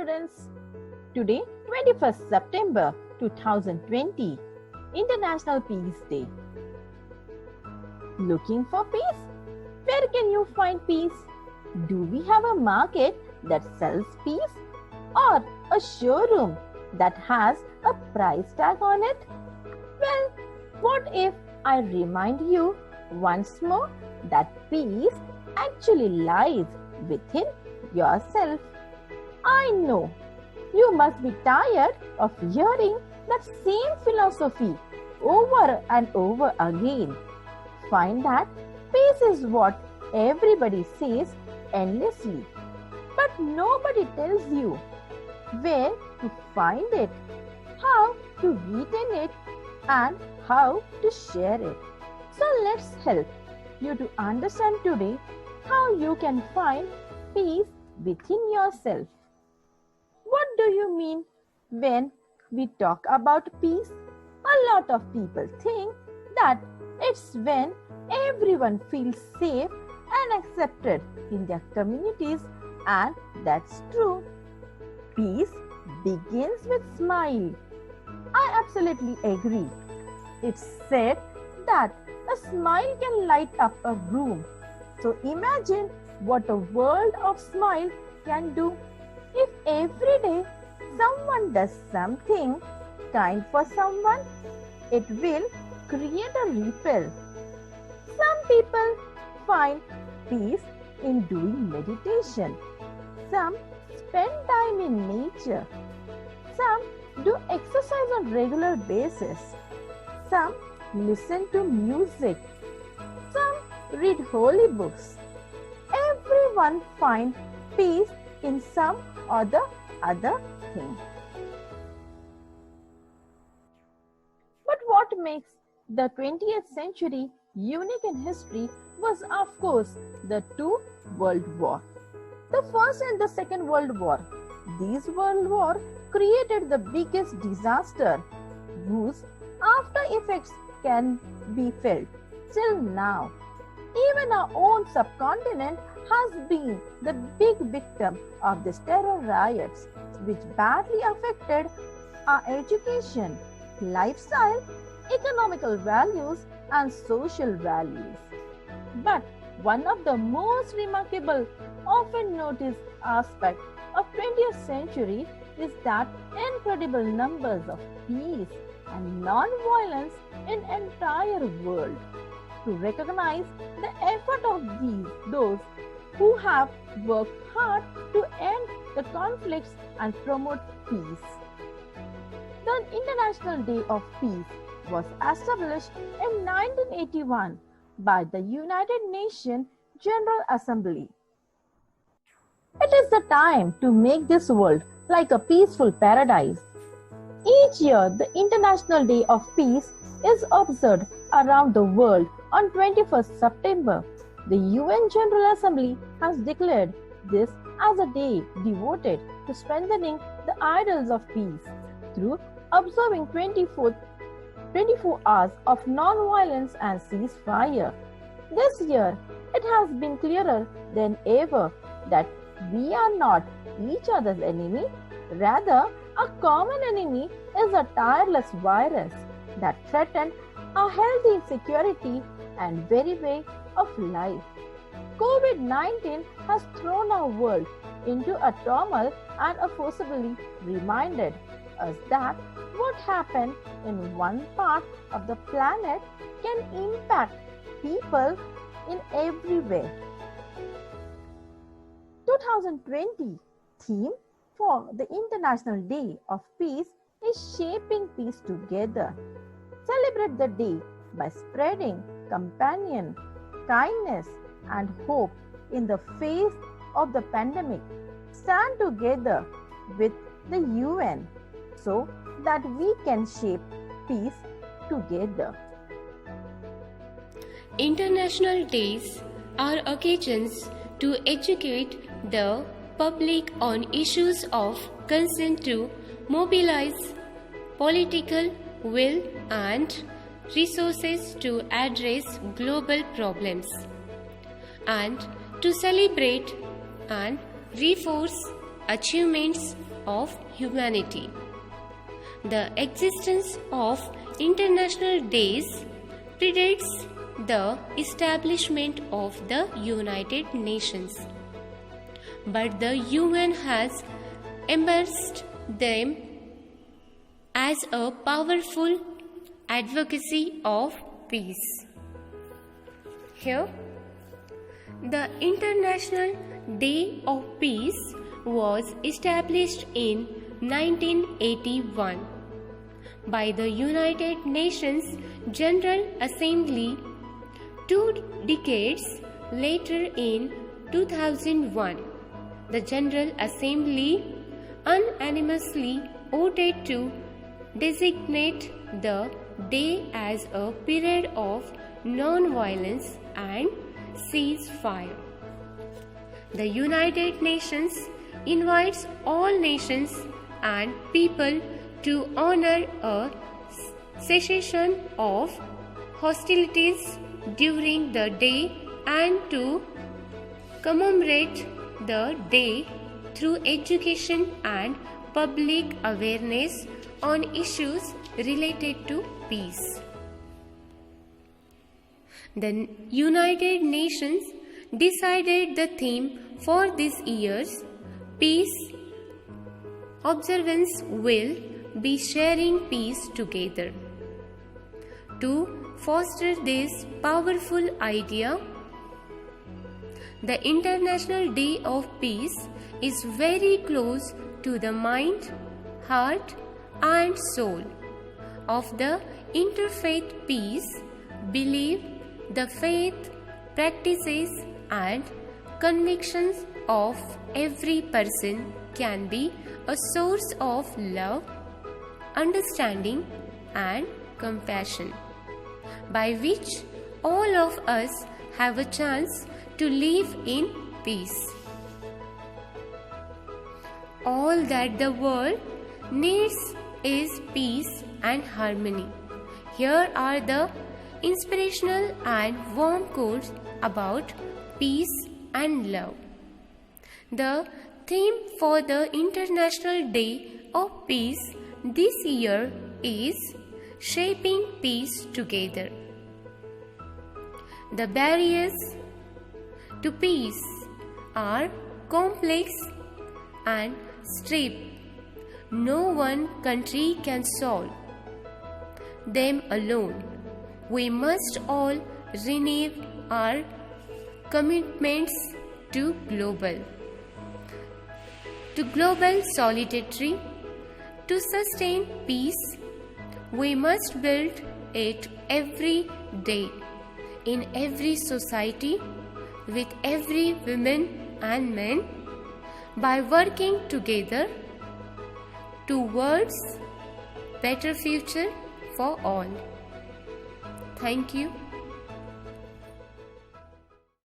students. Today, 21st September 2020, International Peace Day. Looking for peace? Where can you find peace? Do we have a market that sells peace? Or a showroom that has a price tag on it? Well, what if I remind you once more that peace actually lies within yourself? I know you must be tired of hearing that same philosophy over and over again. Find that peace is what everybody says endlessly, but nobody tells you where to find it, how to retain it, and how to share it. So let's help you to understand today how you can find peace within yourself. What do you mean when we talk about peace? A lot of people think that it's when everyone feels safe and accepted in their communities, and that's true. Peace begins with smile. I absolutely agree. It's said that a smile can light up a room. So imagine what a world of smile can do. If every day someone does something kind for someone, it will create a ripple. Some people find peace in doing meditation. Some spend time in nature. Some do exercise on regular basis. Some listen to music. Some read holy books. Everyone finds peace in some or the other thing. But what makes the 20th century unique in history was, of course, the two World Wars. The First and the Second World War. These World Wars created the biggest disaster whose after effects can be felt till now. Even our own subcontinent has been the big victim of these terror riots, which badly affected our education, lifestyle, economical values, and social values. But one of the most remarkable, often noticed aspect of 20th century is that incredible numbers of peace and non-violence in entire world. To recognize the effort of those who have worked hard to end the conflicts and promote peace. The International Day of Peace was established in 1981 by the United Nations General Assembly. It is the time to make this world like a peaceful paradise. Each year, the International Day of Peace is observed around the world on 21st September. The UN General Assembly has declared this as a day devoted to strengthening the ideals of peace through observing 24 hours of non-violence and ceasefire. This year, it has been clearer than ever that we are not each other's enemy. Rather, a common enemy is a tireless virus that threatens our healthy security and very way of life. COVID-19 has thrown our world into a turmoil and forcibly reminded us that what happened in one part of the planet can impact people in every way. 2020 theme for the International Day of Peace is Shaping Peace Together. Celebrate the day by spreading compassion, kindness, and hope in the face of the pandemic. Stand together with the UN so that we can shape peace together. International days are occasions to educate the public on issues of concern, to mobilize political will and resources to address global problems, and to celebrate and reinforce achievements of humanity. The existence of international days predates the establishment of the United Nations, but the UN has embraced them as a powerful advocacy of peace. Here, the International Day of Peace was established in 1981 by the United Nations General Assembly. 2 decades later, in 2001, the General Assembly unanimously voted to designate the day as a period of non-violence and ceasefire. The United Nations invites all nations and people to honor a cessation of hostilities during the day and to commemorate the day through education and public awareness on issues related to peace. The United Nations decided the theme for this year's peace observance will be sharing peace together. To foster this powerful idea, the International Day of Peace is very close to the mind, heart, and soul of the interfaith peace belief. The faith, practices, and convictions of every person can be a source of love, understanding, and compassion, by which all of us have a chance to live in peace. All that the world needs is peace and harmony. Here are the inspirational and warm quotes about peace and love. The theme for the International Day of Peace this year is Shaping Peace Together. The barriers to peace are complex and steep. No one country can solve them alone. We must all renew our commitments to global solidarity. To sustain peace, we must build it every day, in every society, with every woman and man, by working together towards better future for all. Thank you.